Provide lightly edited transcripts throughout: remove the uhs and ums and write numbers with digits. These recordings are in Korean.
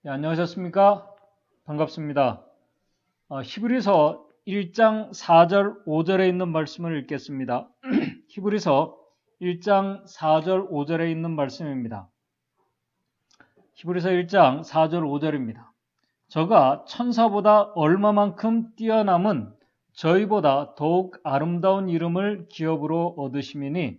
네, 안녕하셨습니까? 반갑습니다. 히브리서 1장 4절 5절에 있는 말씀을 읽겠습니다. 히브리서 1장 4절 5절에 있는 말씀입니다. 히브리서 1장 4절 5절입니다. 저가 천사보다 얼마만큼 뛰어남은 저희보다 더욱 아름다운 이름을 기업으로 얻으심이니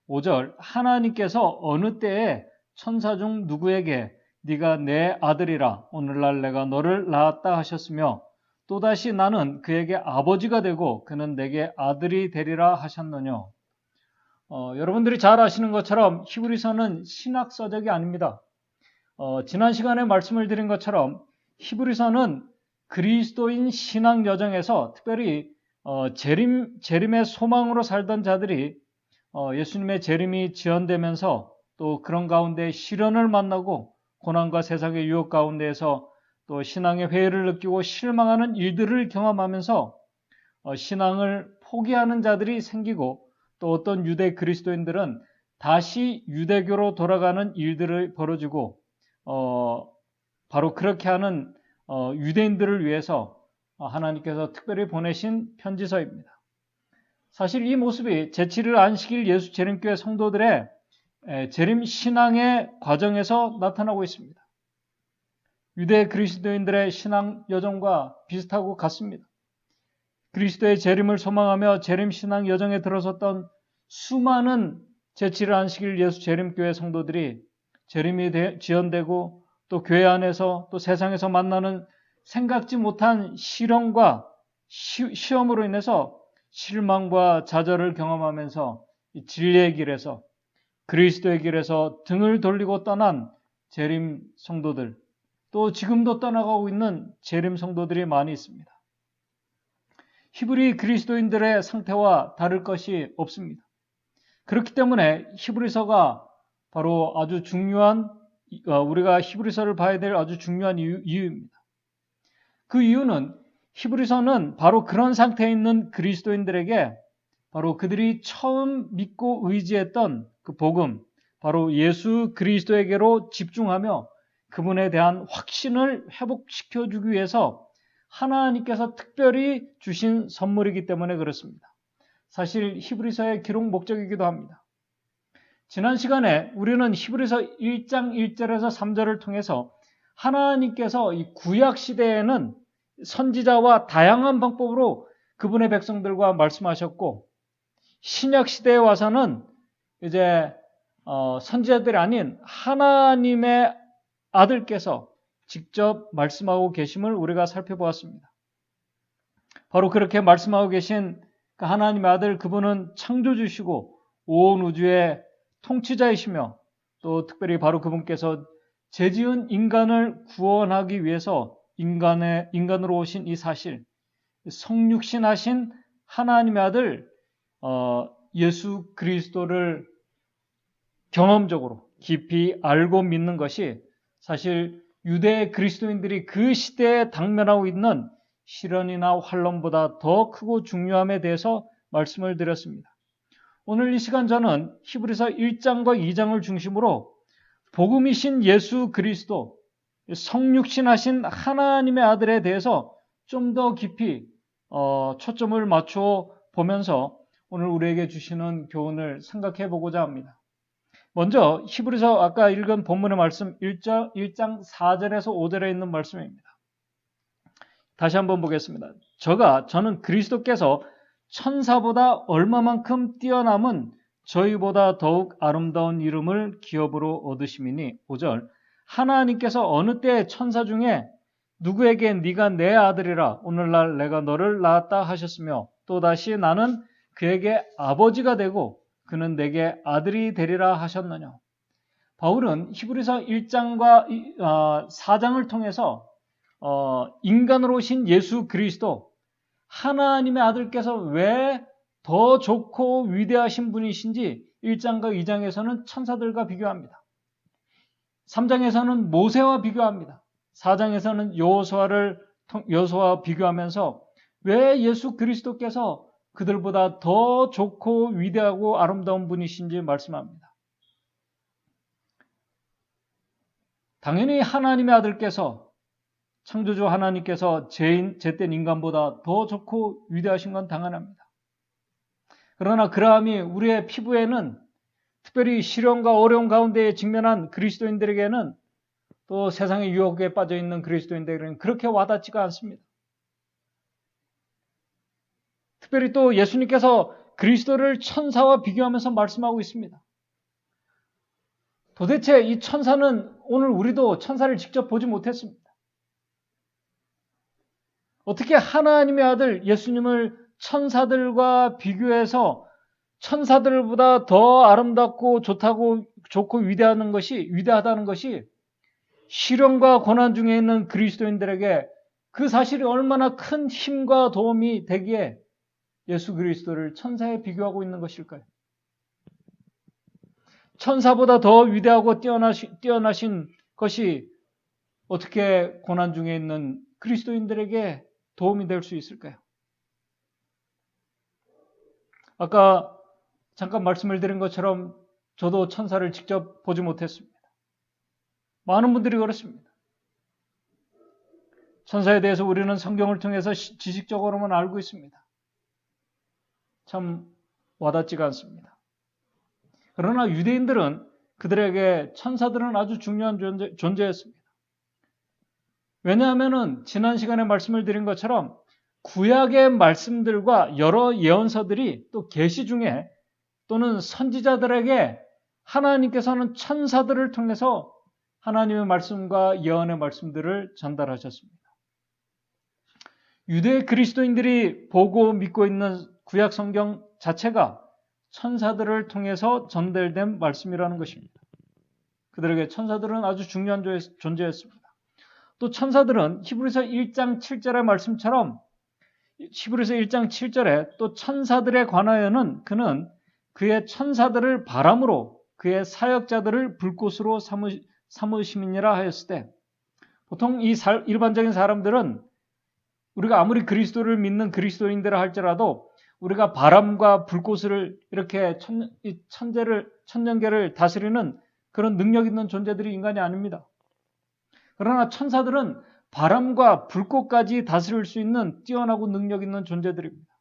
5절 하나님께서 어느 때에 천사 중 누구에게 네가 내 아들이라 오늘날 내가 너를 낳았다 하셨으며 또다시 나는 그에게 아버지가 되고 그는 내게 아들이 되리라 하셨느뇨. 여러분들이 잘 아시는 것처럼 히브리서는 신학서적이 아닙니다. 지난 시간에 말씀을 드린 것처럼 히브리서는 그리스도인 신앙 여정에서 특별히 재림의 소망으로 살던 자들이 예수님의 재림이 지연되면서 또 그런 가운데 시련을 만나고 고난과 세상의 유혹 가운데에서 또 신앙의 회의를 느끼고 실망하는 일들을 경험하면서 신앙을 포기하는 자들이 생기고 또 어떤 유대 그리스도인들은 다시 유대교로 돌아가는 일들을 벌어지고 바로 그렇게 하는 유대인들을 위해서 하나님께서 특별히 보내신 편지서입니다. 사실 이 모습이 제7일 안식일 예수 재림교회 성도들의 재림 신앙의 과정에서 나타나고 있습니다. 유대 그리스도인들의 신앙 여정과 비슷하고 같습니다. 그리스도의 재림을 소망하며 재림 신앙 여정에 들어섰던 수많은 제7일 안식일 예수 재림교회 성도들이 재림이 지연되고 또 교회 안에서 또 세상에서 만나는 생각지 못한 시련과 시험으로 인해서 실망과 좌절을 경험하면서 진리의 길에서 그리스도의 길에서 등을 돌리고 떠난 재림 성도들, 또 지금도 떠나가고 있는 재림 성도들이 많이 있습니다. 히브리 그리스도인들의 상태와 다를 것이 없습니다. 그렇기 때문에 히브리서가 바로 아주 중요한 우리가 히브리서를 봐야 될 아주 중요한 이유입니다. 그 이유는 히브리서는 바로 그런 상태에 있는 그리스도인들에게 바로 그들이 처음 믿고 의지했던 그 복음, 바로 예수 그리스도에게로 집중하며 그분에 대한 확신을 회복시켜주기 위해서 하나님께서 특별히 주신 선물이기 때문에 그렇습니다. 사실 히브리서의 기록 목적이기도 합니다. 지난 시간에 우리는 히브리서 1장 1절에서 3절을 통해서 하나님께서 이 구약 시대에는 선지자와 다양한 방법으로 그분의 백성들과 말씀하셨고 신약 시대에 와서는 이제 선지자들이 아닌 하나님의 아들께서 직접 말씀하고 계심을 우리가 살펴보았습니다. 바로 그렇게 말씀하고 계신 그 하나님의 아들 그분은 창조주시고 온 우주의 통치자이시며 또 특별히 바로 그분께서 죄지은 인간을 구원하기 위해서 인간으로 오신 이 사실, 성육신하신 하나님의 아들 예수 그리스도를 경험적으로 깊이 알고 믿는 것이 사실 유대 그리스도인들이 그 시대에 당면하고 있는 시련이나 환난보다 더 크고 중요함에 대해서 말씀을 드렸습니다. 오늘 이 시간 저는 히브리서 1장과 2장을 중심으로 복음이신 예수 그리스도, 성육신하신 하나님의 아들에 대해서 좀 더 깊이 초점을 맞춰 보면서 오늘 우리에게 주시는 교훈을 생각해 보고자 합니다. 먼저 히브리서 아까 읽은 본문의 말씀 1장 4절에서 5절에 있는 말씀입니다. 다시 한번 보겠습니다. 저는 그리스도께서 천사보다 얼마만큼 뛰어남은 저희보다 더욱 아름다운 이름을 기업으로 얻으심이니 5절 하나님께서 어느 때에 천사 중에 누구에게 네가 내 아들이라 오늘날 내가 너를 낳았다 하셨으며 또다시 나는 그에게 아버지가 되고 그는 내게 아들이 되리라 하셨느냐. 바울은 히브리서 1장과 4장을 통해서 인간으로 오신 예수 그리스도 하나님의 아들께서 왜 더 좋고 위대하신 분이신지 1장과 2장에서는 천사들과 비교합니다. 3장에서는 모세와 비교합니다. 4장에서는 여호수아와 비교하면서 왜 예수 그리스도께서 그들보다 더 좋고 위대하고 아름다운 분이신지 말씀합니다. 당연히 하나님의 아들께서, 창조주 하나님께서 죄된 인간보다 더 좋고 위대하신 건 당연합니다. 그러나 그러함이 우리의 피부에는, 특별히 시련과 어려움 가운데 직면한 그리스도인들에게는, 또 세상의 유혹에 빠져 있는 그리스도인들에게는 그렇게 와닿지가 않습니다. 특별히 또 예수님께서 그리스도를 천사와 비교하면서 말씀하고 있습니다. 도대체 이 천사는, 오늘 우리도 천사를 직접 보지 못했습니다. 어떻게 하나님의 아들 예수님을 천사들과 비교해서 천사들보다 더 아름답고 좋고 위대하다는 것이 시련과 고난 중에 있는 그리스도인들에게 그 사실이 얼마나 큰 힘과 도움이 되기에 예수 그리스도를 천사에 비교하고 있는 것일까요? 천사보다 더 위대하고 뛰어나신 것이 어떻게 고난 중에 있는 그리스도인들에게 도움이 될 수 있을까요? 아까 잠깐 말씀을 드린 것처럼 저도 천사를 직접 보지 못했습니다. 많은 분들이 그렇습니다. 천사에 대해서 우리는 성경을 통해서 지식적으로만 알고 있습니다. 참 와닿지가 않습니다. 그러나 유대인들은, 그들에게 천사들은 아주 중요한 존재였습니다. 왜냐하면 지난 시간에 말씀을 드린 것처럼 구약의 말씀들과 여러 예언서들이, 또 계시 중에 또는 선지자들에게 하나님께서는 천사들을 통해서 하나님의 말씀과 예언의 말씀들을 전달하셨습니다. 유대 그리스도인들이 보고 믿고 있는 구약 성경 자체가 천사들을 통해서 전달된 말씀이라는 것입니다. 그들에게 천사들은 아주 중요한 존재였습니다. 또 천사들은 히브리서 1장 7절의 말씀처럼, 히브리서 1장 7절에 또 천사들에 관하여는 그는 그의 천사들을 바람으로 그의 사역자들을 불꽃으로 삼으심이니라 하였을 때, 보통 이 일반적인 사람들은 우리가 아무리 그리스도를 믿는 그리스도인들을 할지라도 우리가 바람과 불꽃을 이렇게 천년계를 다스리는 그런 능력 있는 존재들이 인간이 아닙니다. 그러나 천사들은 바람과 불꽃까지 다스릴 수 있는 뛰어나고 능력 있는 존재들입니다.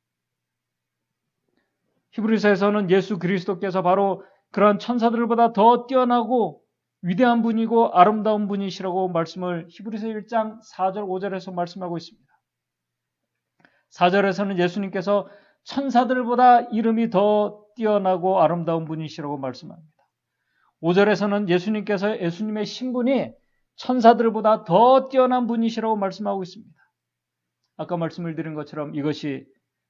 히브리서에서는 예수 그리스도께서 바로 그러한 천사들보다 더 뛰어나고 위대한 분이고 아름다운 분이시라고 말씀을 히브리서 1장 4절 5절에서 말씀하고 있습니다. 4절에서는 예수님께서 천사들보다 이름이 더 뛰어나고 아름다운 분이시라고 말씀합니다. 5절에서는 예수님의 신분이 천사들보다 더 뛰어난 분이시라고 말씀하고 있습니다. 아까 말씀을 드린 것처럼 이것이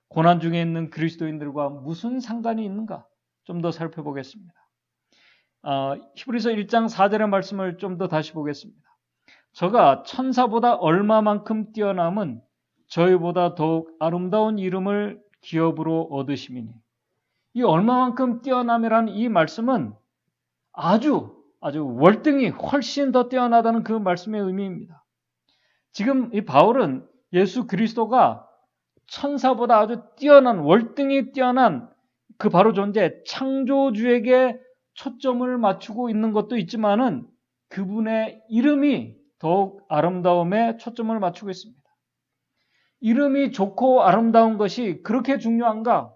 고난 중에 있는 그리스도인들과 무슨 상관이 있는가 좀 더 살펴보겠습니다. 히브리서 1장 4절의 말씀을 좀 더 다시 보겠습니다. 저가 천사보다 얼마만큼 뛰어남은 저희보다 더욱 아름다운 이름을 기업으로 얻으심이니. 이 얼마만큼 뛰어남이라는 이 말씀은 아주 월등히 훨씬 더 뛰어나다는 그 말씀의 의미입니다. 지금 이 바울은 예수 그리스도가 천사보다 아주 월등히 뛰어난 그 바로 존재 창조주에게 초점을 맞추고 있는 것도 있지만은 그분의 이름이 더욱 아름다움에 초점을 맞추고 있습니다. 이름이 좋고 아름다운 것이 그렇게 중요한가?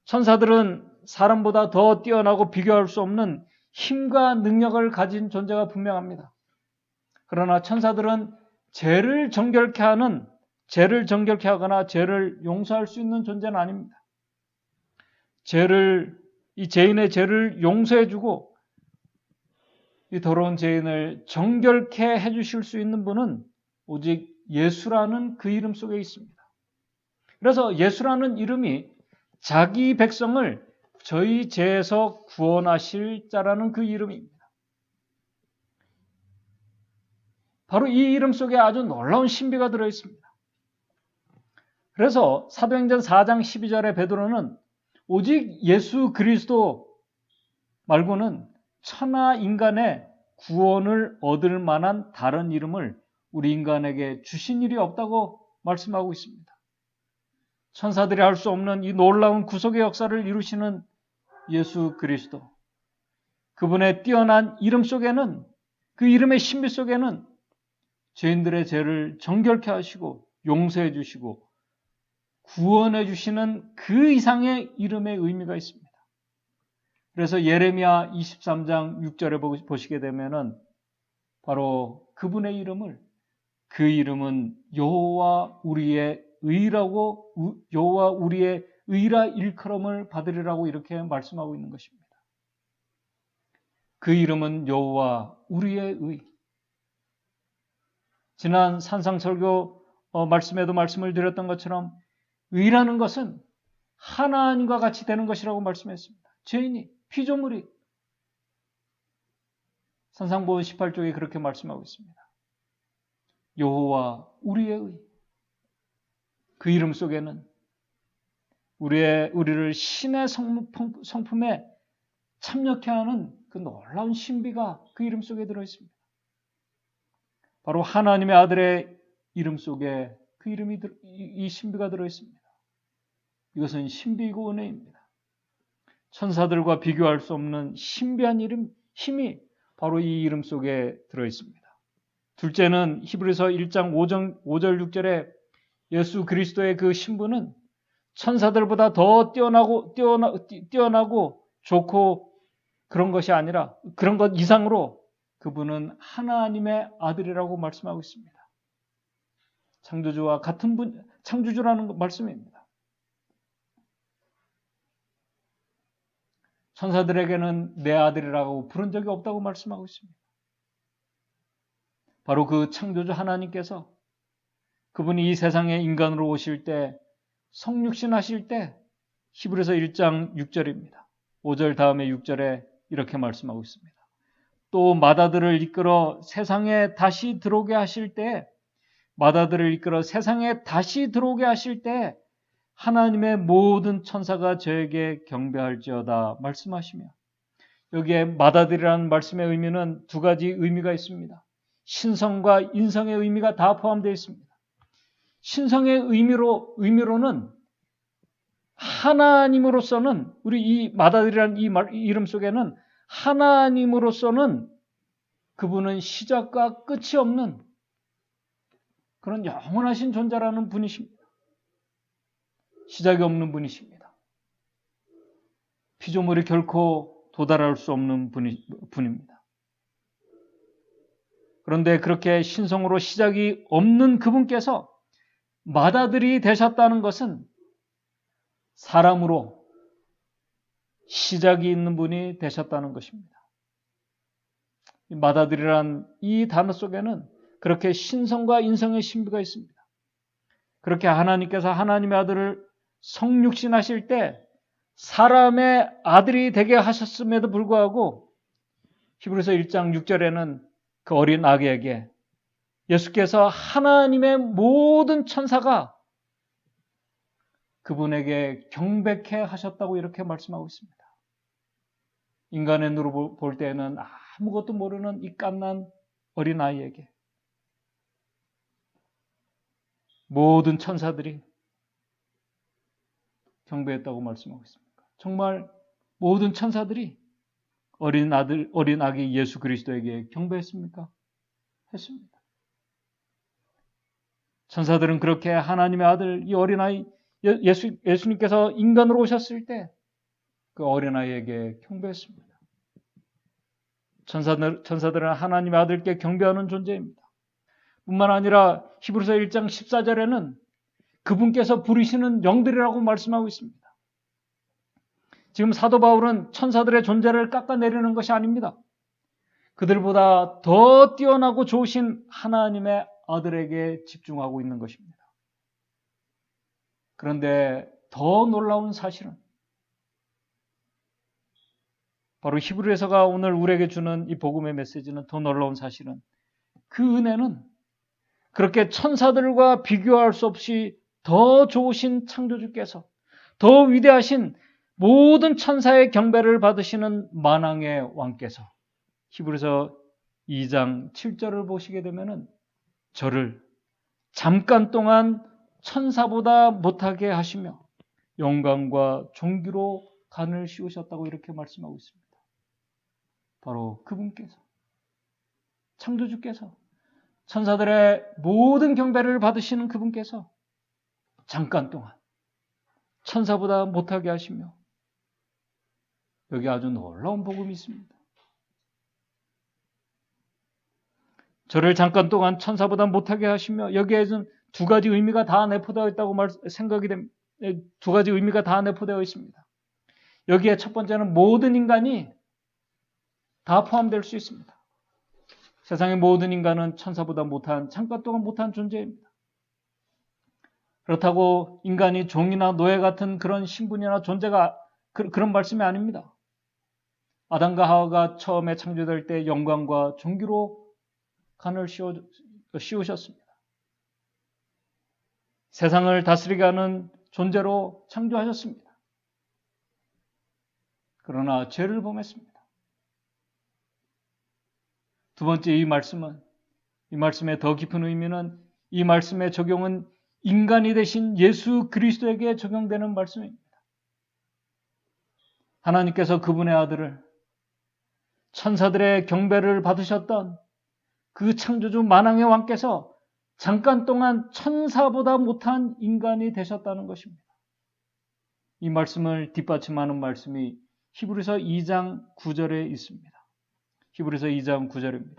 천사들은 사람보다 더 뛰어나고 비교할 수 없는 힘과 능력을 가진 존재가 분명합니다. 그러나 천사들은 죄를 정결케 하거나 죄를 용서할 수 있는 존재는 아닙니다. 이 죄인의 죄를 용서해주고 이 더러운 죄인을 정결케 해주실 수 있는 분은 오직 예수라는 그 이름 속에 있습니다. 그래서 예수라는 이름이 자기 백성을 저희 죄에서 구원하실 자라는 그 이름입니다. 바로 이 이름 속에 아주 놀라운 신비가 들어있습니다. 그래서 사도행전 4장 12절에 베드로는 오직 예수 그리스도 말고는 천하 인간의 구원을 얻을 만한 다른 이름을 우리 인간에게 주신 일이 없다고 말씀하고 있습니다. 천사들이 할 수 없는 이 놀라운 구속의 역사를 이루시는 예수 그리스도. 그분의 뛰어난 이름 속에는, 그 이름의 신비 속에는 죄인들의 죄를 정결케 하시고 용서해 주시고 구원해 주시는 그 이상의 이름의 의미가 있습니다. 그래서 예레미야 23장 6절에 보시게 되면은 바로 그분의 이름을, 그 이름은 여호와 우리의 의라고, 여호와 우리의 의라 일컬음을 받으리라고 이렇게 말씀하고 있는 것입니다. 그 이름은 여호와 우리의 의. 지난 산상설교 말씀에도 말씀을 드렸던 것처럼 의라는 것은 하나님과 같이 되는 것이라고 말씀했습니다. 죄인이, 피조물이 산상보음 18쪽에 그렇게 말씀하고 있습니다. 여호와 우리의 의. 그 이름 속에는 우리를 신의 성품에 참여케 하는 그 놀라운 신비가 그 이름 속에 들어있습니다. 바로 하나님의 아들의 이름 속에 그 이름이, 이 신비가 들어있습니다. 이것은 신비이고 은혜입니다. 천사들과 비교할 수 없는 신비한 이름, 힘이 바로 이 이름 속에 들어있습니다. 둘째는 히브리서 1장 5절 6절에 예수 그리스도의 그 신분은 천사들보다 더 뛰어나고 좋고 그런 것이 아니라, 그런 것 이상으로 그분은 하나님의 아들이라고 말씀하고 있습니다. 창조주와 같은 분, 창조주라는 말씀입니다. 천사들에게는 내 아들이라고 부른 적이 없다고 말씀하고 있습니다. 바로 그 창조주 하나님께서 그분이 이 세상에 인간으로 오실 때, 성육신 하실 때, 히브리서 1장 6절입니다. 5절 다음에 6절에 이렇게 말씀하고 있습니다. 또 마다들을 이끌어 세상에 다시 들어오게 하실 때, 하나님의 모든 천사가 저에게 경배할지어다 말씀하시며, 여기에 마다들이라는 말씀의 의미는 두 가지 의미가 있습니다. 신성과 인성의 의미가 다 포함되어 있습니다. 신성의 의미로는 하나님으로서는, 우리 이 마다들이라는 이 이름 속에는 하나님으로서는 그분은 시작과 끝이 없는 그런 영원하신 존재라는 분이십니다. 시작이 없는 분이십니다. 피조물이 결코 도달할 수 없는 분입니다. 그런데 그렇게 신성으로 시작이 없는 그분께서 마다들이 되셨다는 것은 사람으로 시작이 있는 분이 되셨다는 것입니다. 마다들이란 이 단어 속에는 그렇게 신성과 인성의 신비가 있습니다. 그렇게 하나님께서 하나님의 아들을 성육신하실 때 사람의 아들이 되게 하셨음에도 불구하고 히브리서 1장 6절에는 그 어린 아기에게 예수께서 하나님의 모든 천사가 그분에게 경배케 하셨다고 이렇게 말씀하고 있습니다. 인간의 눈으로 볼 때는 아무것도 모르는 이 갓난 어린 아이에게 모든 천사들이 경배했다고 말씀하고 있습니다. 정말 모든 천사들이 어린 아기 예수 그리스도에게 경배했습니까? 했습니다. 천사들은 그렇게 하나님의 아들, 이 어린아이, 예수님께서 인간으로 오셨을 때 그 어린아이에게 경배했습니다. 천사들은 하나님의 아들께 경배하는 존재입니다. 뿐만 아니라 히브리서 1장 14절에는 그분께서 부르시는 영들이라고 말씀하고 있습니다. 지금 사도 바울은 천사들의 존재를 깎아내리는 것이 아닙니다. 그들보다 더 뛰어나고 좋으신 하나님의 아들에게 집중하고 있는 것입니다. 그런데 더 놀라운 사실은 바로 히브리서가 오늘 우리에게 주는 이 복음의 메시지는, 더 놀라운 사실은 그 은혜는 그렇게 천사들과 비교할 수 없이 더 좋으신 창조주께서, 더 위대하신 모든 천사의 경배를 받으시는 만왕의 왕께서 히브리서 2장 7절을 보시게 되면은 저를 잠깐 동안 천사보다 못하게 하시며 영광과 존귀로 간을 씌우셨다고 이렇게 말씀하고 있습니다. 바로 그분께서, 창조주께서, 천사들의 모든 경배를 받으시는 그분께서 잠깐 동안 천사보다 못하게 하시며, 여기 아주 놀라운 복음이 있습니다. 저를 잠깐 동안 천사보다 못하게 하시며, 여기에는 두 가지 의미가 다 내포되어 있다고 생각이 됩니다. 두 가지 의미가 다 내포되어 있습니다. 여기에 첫 번째는 모든 인간이 다 포함될 수 있습니다. 세상의 모든 인간은 천사보다 못한, 잠깐 동안 못한 존재입니다. 그렇다고 인간이 종이나 노예 같은 그런 신분이나 존재가 그런 말씀이 아닙니다. 아담과 하와가 처음에 창조될 때 영광과 존귀로 간을 씌우셨습니다. 세상을 다스리게 하는 존재로 창조하셨습니다. 그러나 죄를 범했습니다. 두 번째, 이 말씀의 더 깊은 의미는, 이 말씀의 적용은 인간이 되신 예수 그리스도에게 적용되는 말씀입니다. 하나님께서 그분의 아들을, 천사들의 경배를 받으셨던 그 창조주 만왕의 왕께서 잠깐 동안 천사보다 못한 인간이 되셨다는 것입니다. 이 말씀을 뒷받침하는 말씀이 히브리서 2장 9절에 있습니다. 히브리서 2장 9절입니다.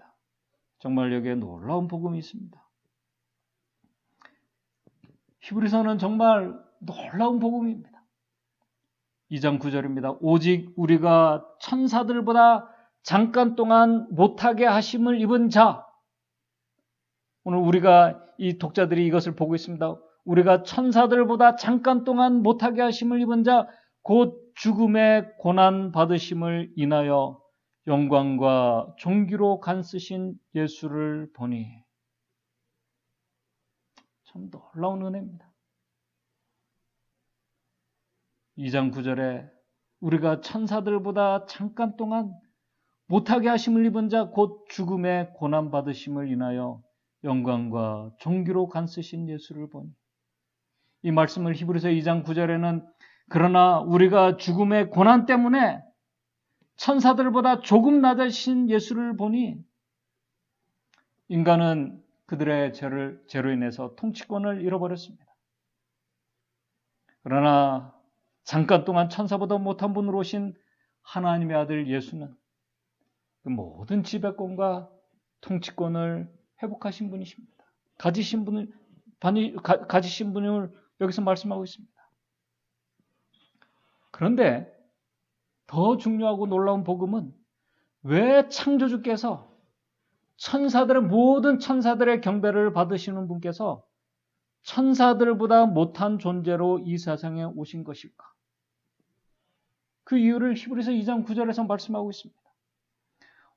정말 여기에 놀라운 복음이 있습니다. 히브리서는 정말 놀라운 복음입니다. 2장 9절입니다. 오직 우리가 천사들보다 잠깐 동안 못하게 하심을 입은 자. 오늘 우리가, 이 독자들이 이것을 보고 있습니다. 우리가 천사들보다 잠깐 동안 못하게 하심을 입은 자, 곧 죽음의 고난 받으심을 인하여 영광과 존귀로 간쓰신 예수를 보니. 참 놀라운 은혜입니다. 2장 9절에 우리가 천사들보다 잠깐 동안 못하게 하심을 입은 자, 곧 죽음의 고난 받으심을 인하여 영광과 존귀로 간쓰신 예수를 보니. 이 말씀을 히브리서 2장 9절에는 그러나 우리가 죽음의 고난 때문에 천사들보다 조금 낮으신 예수를 보니, 인간은 그들의 죄로 인해서 통치권을 잃어버렸습니다. 그러나 잠깐 동안 천사보다 못한 분으로 오신 하나님의 아들 예수는 그 모든 지배권과 통치권을 회복하신 분이십니다. 가지신 분을 여기서 말씀하고 있습니다. 그런데 더 중요하고 놀라운 복음은, 왜 창조주께서 모든 천사들의 경배를 받으시는 분께서 천사들보다 못한 존재로 이 세상에 오신 것일까? 그 이유를 히브리서 2장 9절에서 말씀하고 있습니다.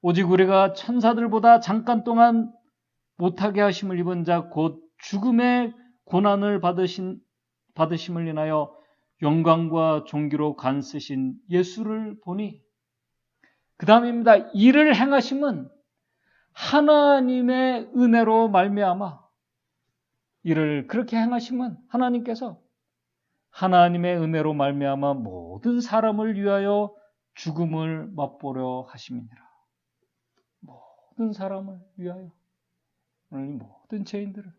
오직 우리가 천사들보다 잠깐 동안 못하게 하심을 입은 자, 곧 죽음의 고난을 받으심을 인하여 영광과 존귀로 간쓰신 예수를 보니. 그 다음입니다. 이를 행하심은 하나님의 은혜로 말미암아. 이를 그렇게 행하심은 하나님께서 하나님의 은혜로 말미암아 모든 사람을 위하여 죽음을 맛보려 하심이니라. 모든 사람을 위하여, 오늘 모든 죄인들을,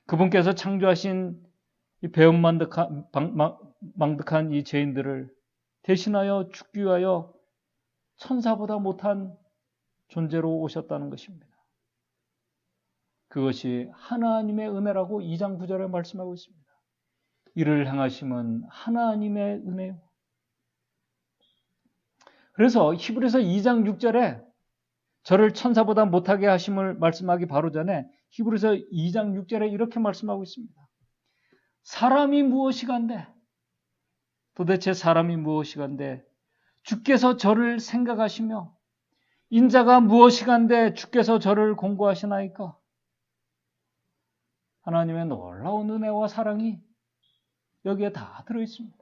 그분께서 창조하신 이 배은망덕한 이 죄인들을 대신하여 죽기 위하여 천사보다 못한 존재로 오셨다는 것입니다. 그것이 하나님의 은혜라고 2장 9절에 말씀하고 있습니다. 이를 행하심은 하나님의 은혜요. 그래서 히브리서 2장 6절에 저를 천사보다 못하게 하심을 말씀하기 바로 전에 히브리서 2장 6절에 이렇게 말씀하고 있습니다. 사람이 무엇이간데, 도대체 사람이 무엇이간데 주께서 저를 생각하시며, 인자가 무엇이간데 주께서 저를 공고하시나이까? 하나님의 놀라운 은혜와 사랑이 여기에 다 들어있습니다.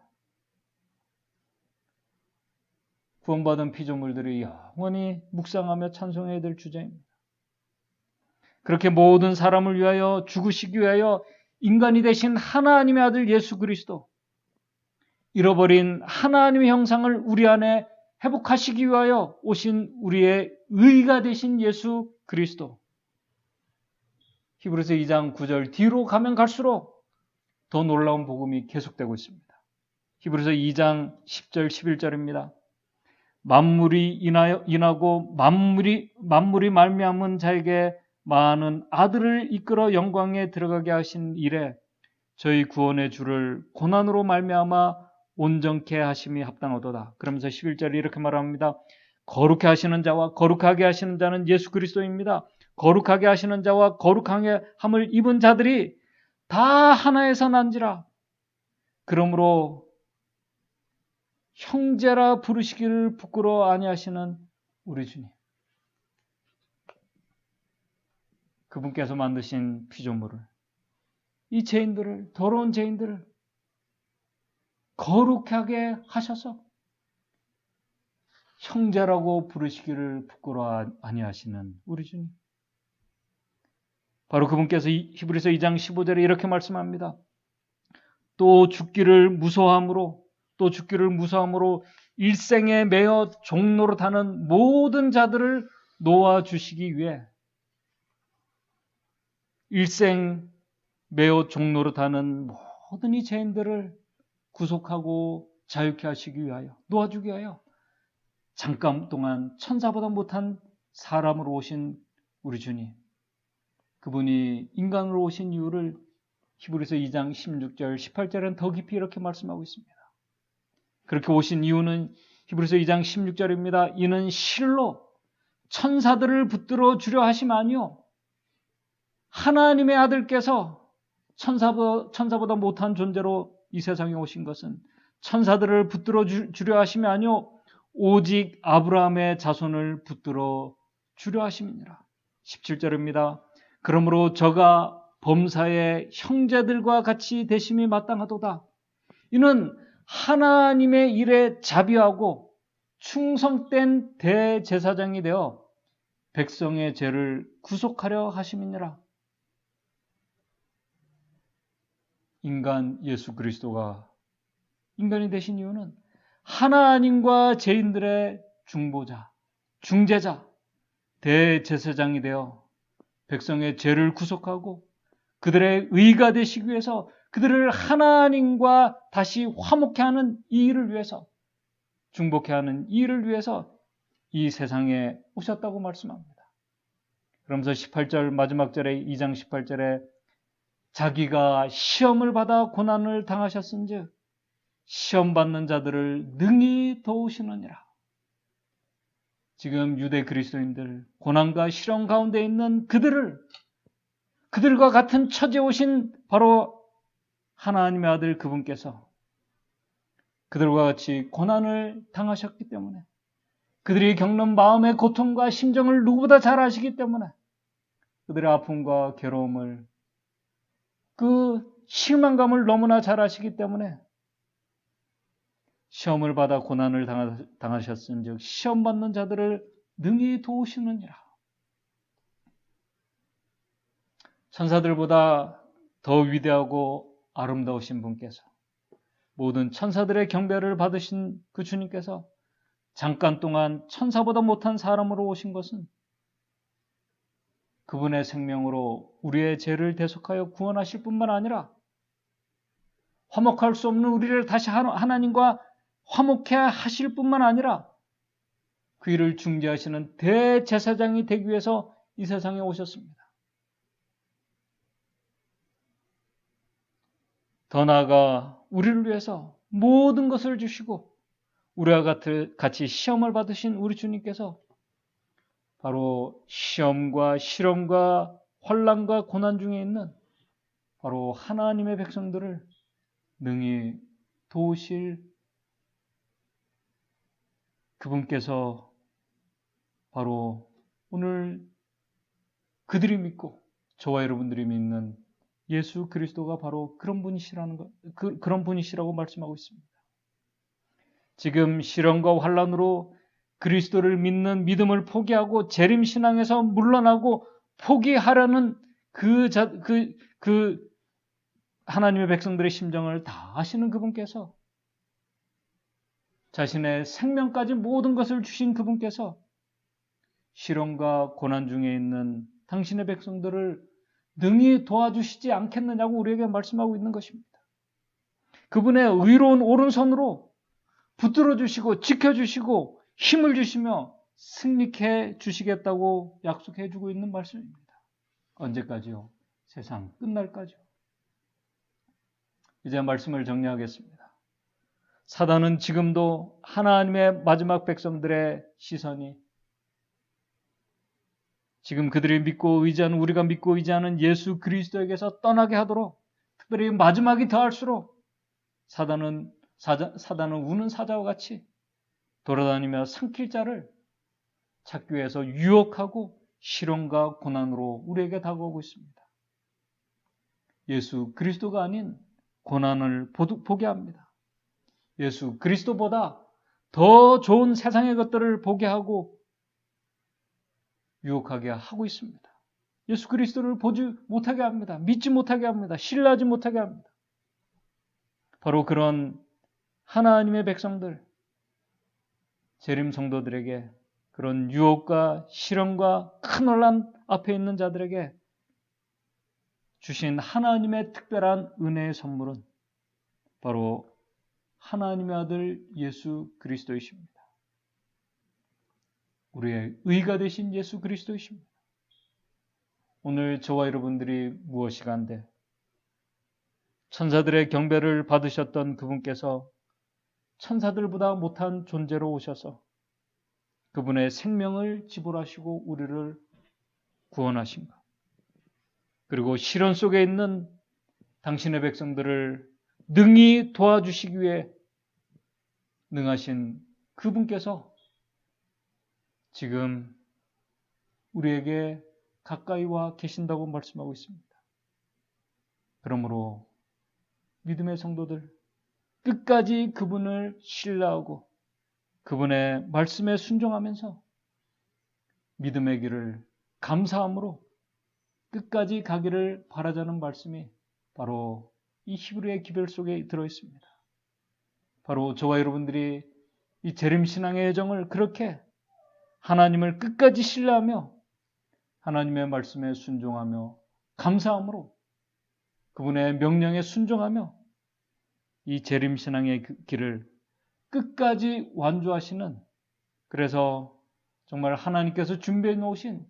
구원받은 피조물들이 영원히 묵상하며 찬송해야 될 주제입니다. 그렇게 모든 사람을 위하여 죽으시기 위하여 인간이 되신 하나님의 아들 예수 그리스도, 잃어버린 하나님의 형상을 우리 안에 회복하시기 위하여 오신 우리의 의가 되신 예수 그리스도. 히브리서 2장 9절 뒤로 가면 갈수록 더 놀라운 복음이 계속되고 있습니다. 히브리서 2장 10절 11절입니다. 만물이 인하고 만물이 말미암은 자에게 많은 아들을 이끌어 영광에 들어가게 하신 이래 저희 구원의 주를 고난으로 말미암아 온전케 하심이 합당하도다. 그러면서 11절에 이렇게 말합니다. 거룩해 하시는 자와 거룩하게 하시는 자는 예수 그리스도입니다. 거룩하게 하시는 자와 거룩하게 함을 입은 자들이 다 하나에서 난지라. 그러므로 형제라 부르시기를 부끄러워 아니하시는 우리 주님. 그분께서 만드신 피조물을, 이 죄인들을, 더러운 죄인들을 거룩하게 하셔서 형제라고 부르시기를 부끄러워 아니하시는 우리 주님. 바로 그분께서 히브리서 2장 15절에 이렇게 말씀합니다. 또 죽기를 무서워함으로 일생에 매어 종노릇하는 모든 자들을 놓아주시기 위해 일생 매어 종노릇하는 모든 이 죄인들을 구속하고 자유케 하시기 위하여, 놓아주기 위하여 잠깐 동안 천사보다 못한 사람으로 오신 우리 주님, 그분이 인간으로 오신 이유를 히브리서 2장 16절 18절은 더 깊이 이렇게 말씀하고 있습니다. 그렇게 오신 이유는 히브리서 2장 16절입니다. 이는 실로 천사들을 붙들어 주려 하심 아니요 하나님의 아들께서 천사보다 못한 존재로 이 세상에 오신 것은 천사들을 붙들어 주려 하심이 아니요 오직 아브라함의 자손을 붙들어 주려 하심이니라. 17절입니다. 그러므로 저가 범사의 형제들과 같이 되심이 마땅하도다. 이는 하나님의 일에 자비하고 충성된 대제사장이 되어 백성의 죄를 구속하려 하심이니라. 인간 예수 그리스도가 인간이 되신 이유는 하나님과 죄인들의 중보자, 중재자, 대제사장이 되어 백성의 죄를 구속하고 그들의 의가 되시기 위해서 그들을 하나님과 다시 화목케 하는 이 일을 위해서, 중복케 하는 이 일을 위해서 이 세상에 오셨다고 말씀합니다. 그러면서 18절 마지막 절에 2장 18절에 자기가 시험을 받아 고난을 당하셨은즉 시험 받는 자들을 능히 도우시느니라. 지금 유대 그리스도인들, 고난과 시련 가운데 있는 그들과 같은 처지에 오신 바로 하나님의 아들 그분께서 그들과 같이 고난을 당하셨기 때문에, 그들이 겪는 마음의 고통과 심정을 누구보다 잘 아시기 때문에, 그들의 아픔과 괴로움을, 그 실망감을 너무나 잘 아시기 때문에 시험을 받아 고난을 당하셨은즉 시험 받는 자들을 능히 도우시느니라. 천사들보다 더 위대하고 아름다우신 분께서, 모든 천사들의 경배를 받으신 그 주님께서 잠깐 동안 천사보다 못한 사람으로 오신 것은 그분의 생명으로 우리의 죄를 대속하여 구원하실 뿐만 아니라 화목할 수 없는 우리를 다시 하나님과 화목해 하실 뿐만 아니라 그 일을 중재하시는 대제사장이 되기 위해서 이 세상에 오셨습니다. 더 나아가 우리를 위해서 모든 것을 주시고 우리와 같이 시험을 받으신 우리 주님께서 바로 시험과 실험과 환난과 고난 중에 있는 바로 하나님의 백성들을 능히 도우실 그분께서 바로 오늘 그들이 믿고 저와 여러분들이 믿는 예수 그리스도가 바로 그런 분이시라고 말씀하고 있습니다. 지금 시련과 환난으로 그리스도를 믿는 믿음을 포기하고 재림 신앙에서 물러나고 포기하려는 그 하나님의 백성들의 심정을 다 아시는 그분께서 자신의 생명까지 모든 것을 주신 그분께서 시련과 고난 중에 있는 당신의 백성들을 능히 도와주시지 않겠느냐고 우리에게 말씀하고 있는 것입니다. 그분의 의로운 오른손으로 붙들어 주시고 지켜주시고 힘을 주시며 승리케 주시겠다고 약속해 주고 있는 말씀입니다. 언제까지요? 세상 끝날까지요. 이제 말씀을 정리하겠습니다. 사단은 지금도 하나님의 마지막 백성들의 시선이 지금 그들이 믿고 의지하는, 우리가 믿고 의지하는 예수 그리스도에게서 떠나게 하도록, 특별히 마지막이 더할수록 사단은 우는 사자와 같이 돌아다니며 삼킬 자를 찾기 위해서 유혹하고 시련과 고난으로 우리에게 다가오고 있습니다. 예수 그리스도가 아닌 고난을 보게 합니다. 예수 그리스도보다 더 좋은 세상의 것들을 보게 하고 유혹하게 하고 있습니다. 예수 그리스도를 보지 못하게 합니다. 믿지 못하게 합니다. 신뢰하지 못하게 합니다. 바로 그런 하나님의 백성들, 재림 성도들에게 그런 유혹과 시련과 큰 혼란 앞에 있는 자들에게 주신 하나님의 특별한 은혜의 선물은 바로 하나님의 아들 예수 그리스도이십니다. 우리의 의가 되신 예수 그리스도이십니다. 오늘 저와 여러분들이 무엇이간데 천사들의 경배를 받으셨던 그분께서 천사들보다 못한 존재로 오셔서 그분의 생명을 지불하시고 우리를 구원하신 것, 그리고 시련 속에 있는 당신의 백성들을 능히 도와주시기 위해 능하신 그분께서 지금 우리에게 가까이 와 계신다고 말씀하고 있습니다. 그러므로 믿음의 성도들, 끝까지 그분을 신뢰하고 그분의 말씀에 순종하면서 믿음의 길을 감사함으로 끝까지 가기를 바라자는 말씀이 바로 이 히브리의 기별 속에 들어 있습니다. 바로 저와 여러분들이 이 재림신앙의 여정을 그렇게 하나님을 끝까지 신뢰하며 하나님의 말씀에 순종하며 감사함으로 그분의 명령에 순종하며 이 재림신앙의 길을 끝까지 완주하시는, 그래서 정말 하나님께서 준비해 놓으신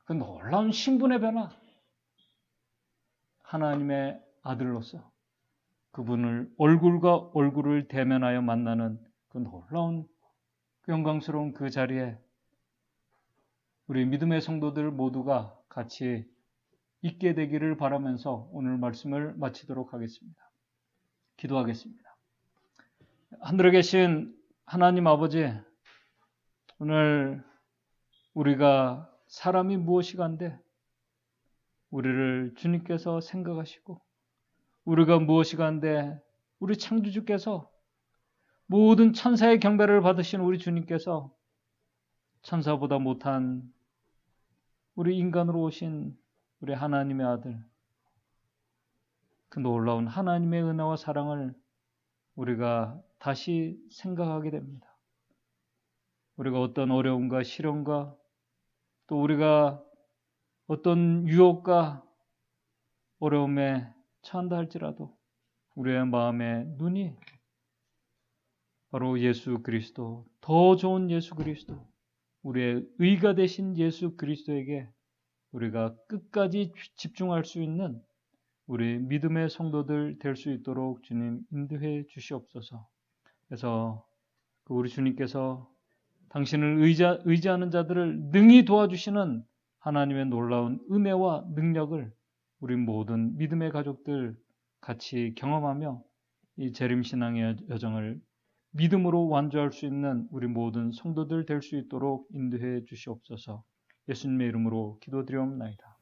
그 놀라운 신분의 변화, 하나님의 아들로서 그분을 얼굴과 얼굴을 대면하여 만나는 그 놀라운 영광스러운 그 자리에 우리 믿음의 성도들 모두가 같이 있게 되기를 바라면서 오늘 말씀을 마치도록 하겠습니다. 기도하겠습니다. 하늘에 계신 하나님 아버지, 오늘 우리가 사람이 무엇이간데 우리를 주님께서 생각하시고 우리가 무엇이간데 우리 창조주께서 모든 천사의 경배를 받으신 우리 주님께서 천사보다 못한 우리 인간으로 오신 우리 하나님의 아들, 그 놀라운 하나님의 은혜와 사랑을 우리가 다시 생각하게 됩니다. 우리가 어떤 어려움과 시련과 또 우리가 어떤 유혹과 어려움에 처한다 할지라도 우리의 마음의 눈이 바로 예수 그리스도, 더 좋은 예수 그리스도, 우리의 의가 되신 예수 그리스도에게 우리가 끝까지 집중할 수 있는 우리 믿음의 성도들 될 수 있도록 주님 인도해 주시옵소서. 그래서 우리 주님께서 당신을 의지하는 자들을 능히 도와주시는 하나님의 놀라운 은혜와 능력을 우리 모든 믿음의 가족들 같이 경험하며 이 재림신앙의 여정을 믿음으로 완주할 수 있는 우리 모든 성도들 될 수 있도록 인도해 주시옵소서. 예수님의 이름으로 기도드리옵나이다.